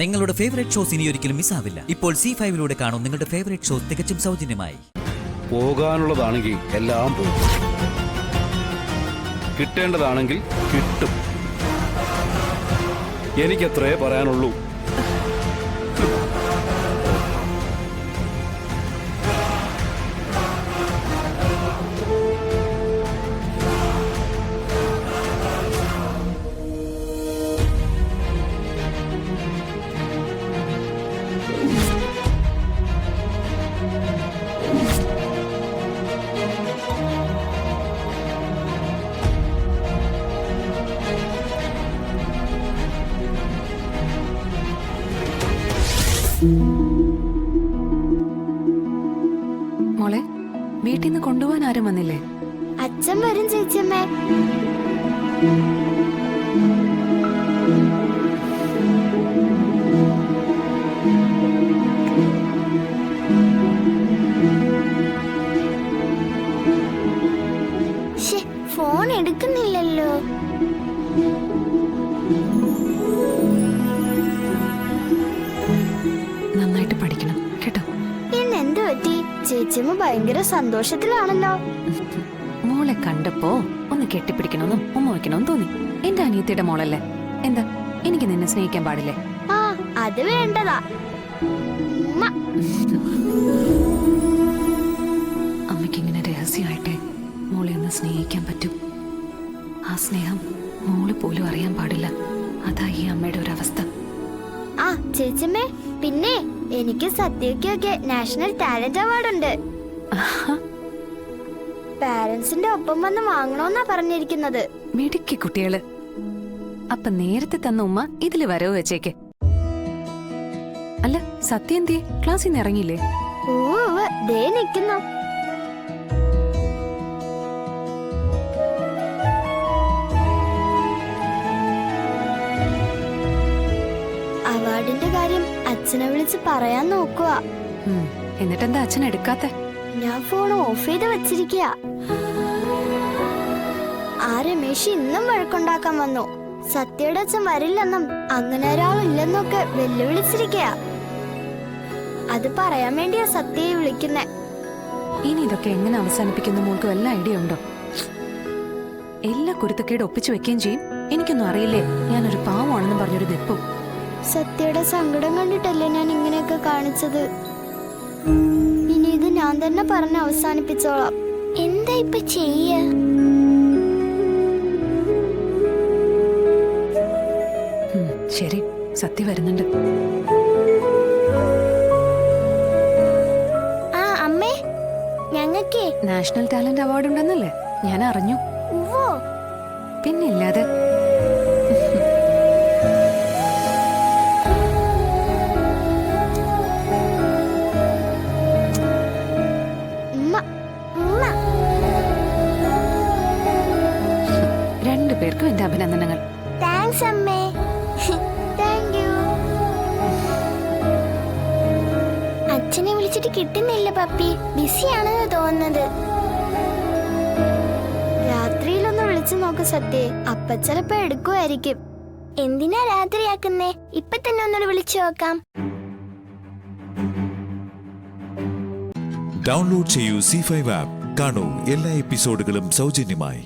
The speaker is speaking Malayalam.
നിങ്ങളുടെ ഫേവറേറ്റ് ഷോസ് ഇനി ഒരിക്കലും മിസ്സാവില്ല. ഇപ്പോൾ C5 കാണും നിങ്ങളുടെ ഫേവറേറ്റ് ഷോസ് തികച്ചും സൗജന്യമായി. പോകാനുള്ളതാണെങ്കിൽ എല്ലാം പോകും, കിട്ടേണ്ടതാണെങ്കിൽ കിട്ടും. എനിക്കത്രേ പറയാനുള്ളൂ. മോളെ, വീട്ടിൽ നിന്ന് കൊണ്ടുപോകാൻ ആരും വന്നില്ലേ? അച്ഛൻ വരും ചേച്ചിയമ്മേ. ഫോൺ എടുക്കുന്നില്ലല്ലോ. നന്നായിട്ട് പഠിക്കണം കേട്ടോ. എന്ത് പറ്റി? ചേച്ചിയമ്മ ഭയങ്കര സന്തോഷത്തിലാണല്ലോ. മോളെ കണ്ടപ്പോ ഒന്ന് കെട്ടിപ്പിടിക്കണമെന്നും ഉമ്മ വയ്ക്കണമെന്നും തോന്നി. എന്റെ അനിയത്തിയുടെ മോളല്ലേ, എന്താ എനിക്ക് നിന്നെ സ്നേഹിക്കാൻ പാടില്ലേ? ആ, അത് വേണ്ടതാ. അമ്മയ്ക്ക് ഇങ്ങനെ രഹസ്യമായിട്ടേ മോളെ ഒന്ന് സ്നേഹിക്കാൻ പറ്റും. ആ സ്നേഹം മോള് പോലും അറിയാൻ പാടില്ല. അതാ ഈ അമ്മയുടെ ഒരു അവസ്ഥ. ആ ചേച്ചിയമ്മേ, പിന്നെ എനിക്ക് സത്യക്കൊക്കെ നാഷണൽ ടാലന്റ് അവാർഡ് ഉണ്ട്. പാരന്റ്സിന്റെ ഒപ്പം വന്ന് വാങ്ങണോന്നാ പറഞ്ഞിരിക്കുന്നത്. മിടുക്കി കുട്ടികള്. അപ്പൊ നേരത്തെ തന്ന ഉമ്മ ഇതില് വരവ് വെച്ചേക്ക്. അല്ല, സത്യം എന്തിയെ? ക്ലാസ്സിൽ നിന്ന് ഇറങ്ങിയില്ലേ? ദേ നിക്കുന്നു. അവാർഡിന്റെ കാര്യം അച്ഛനെ വിളിച്ച് പറയാൻ നോക്കുക. എന്നിട്ടെന്താ അച്ഛൻ എടുക്കാത്ത? ഞാൻ ഫോൺ ഓഫ് ചെയ്ത് വെച്ചിരിക്കുക. ആ രമേശ് ഇന്നും വഴക്കുണ്ടാക്കാൻ വന്നു. സത്യയുടെ അച്ഛൻ വരില്ലെന്നും അങ്ങനെ ഒരാളില്ലെന്നൊക്കെ വെല്ലുവിളിച്ചിരിക്കുക. അത് പറയാൻ വേണ്ടിയാ സത്യയെ വിളിക്കുന്നേ. ഇനി ഇതൊക്കെ എങ്ങനെ അവസാനിപ്പിക്കുന്ന മോൾക്ക് വല്ല ഐഡിയ ഉണ്ടോ? എല്ലാ കുരുത്തക്കേട് ഒപ്പിച്ചു വെക്കുകയും ചെയ്യും. എനിക്കൊന്നും അറിയില്ലേ, ഞാനൊരു പാവമാണെന്ന് പറഞ്ഞൊരു നിപ്പും. സത്യയുടെ സങ്കടം കണ്ടിട്ടല്ലേ ഞാൻ ഇങ്ങനെയൊക്കെ കാണിച്ചത്. ഇനി ഇത് ഞാൻ തന്നെ പറഞ്ഞ് അവസാനിപ്പിച്ചോളാം. എന്താ ഇപ്പൊ ചെയ്യ? ശരി, സത്യ വരുന്നുണ്ട്. ആ അമ്മേ, ഞങ്ങൾക്കേ നാഷണൽ ടാലന്റ് അവാർഡ് ഉണ്ടെന്നല്ലേ ഞാൻ അറിഞ്ഞു. പിന്നില്ലാതെ. രണ്ടുപേർക്കും എന്റെ അഭിനന്ദനങ്ങൾ. താങ്ക്സ് അമ്മേ. Thank you. അച്ഛനെ വിളിച്ചിട്ട് കിട്ടുന്നില്ല പപ്പി. ബിസിയാണെന്ന് തോന്നുന്നത്. രാത്രിയിലൊന്ന് വിളിച്ചു നോക്ക് സത്യേ. അപ്പ ചിലപ്പോ എടുക്കുമായിരിക്കും. എന്തിനാ രാത്രിയാക്കുന്നേ? ഇപ്പൊ തന്നെ ഒന്നോട് വിളിച്ചു നോക്കാം. ഡൗൺലോഡ് ചെയ്യൂ C5 ആപ്പ്. കാണൂ എല്ലാ എപ്പിസോഡുകളും സൗജന്യമായി.